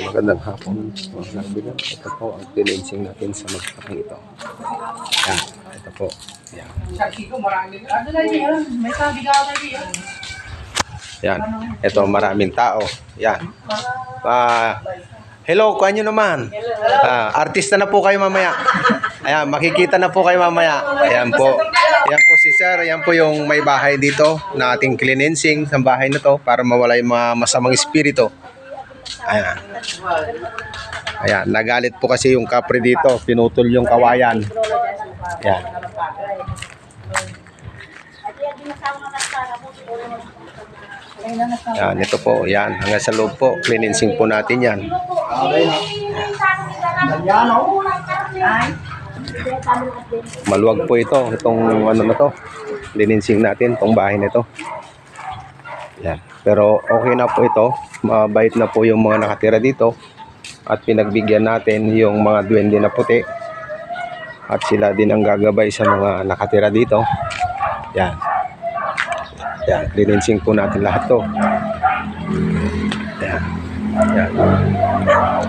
Magandang hapon mga kaibigan. Ito po ang cleansing natin sa magpapang ito. Yan, ito po. Yan. Yan. Ito maraming tao. Yan. Hello, kuha nyo naman. Artista na po kayo mamaya. Ayan, makikita na po kayo mamaya. Ayan po. Ayan po si Sir. Ayan po yung may bahay dito na ating cleansing sa bahay na to para mawala yung mga masamang espiritu. Ayan. Ayan, nagalit po kasi yung kapre dito. Pinutol yung kawayan. Ayan. Ayan, ito po. Ayan, hanggang sa loob po. Cleansing po natin yan. Maluwag po ito. Itong ano na to. Cleansing natin. Itong bahay na ito. Ayan. Pero okay na po ito. Mabait na po yung mga nakatira dito. At pinagbigyan natin yung mga duwende na puti. At sila din ang gagabay sa mga nakatira dito. Yan. Yan. Cleansing po natin lahat to. Yan. Yan.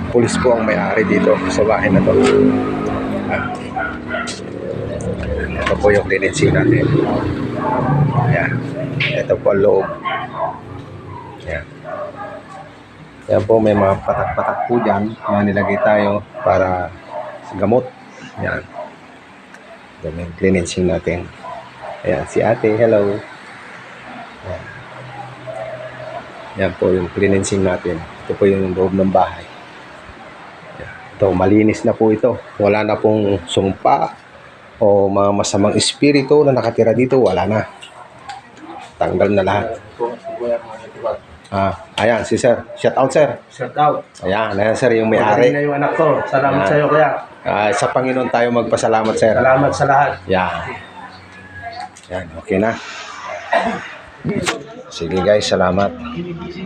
Pulis po ang may-ari dito sa bahay na to. Yan. Ito po yung cleansing natin. Yan. Ito po ang loob. Yan. Yan po, may mga patak-patak po dyan na nilagay tayo para sa gamot. Yan. Yan yung cleansing natin. Ayan, si ate, hello. Yan. Yan po yung cleansing natin. Ito po yung loob ng bahay. Yan. Ito, malinis na po ito. Wala na pong sumpa o mga masamang espiritu na nakatira dito. Wala na. Tanggal na lahat. Ayan, si Sir. Shout out, Sir. Shout out. Ayan, Sir, yung may-ari. Na yung anak ko. Salamat sa iyo, kuya. Sa Panginoon tayo magpasalamat, Sir. Salamat sa lahat. Yan. Yan, okay na. Sige guys, salamat.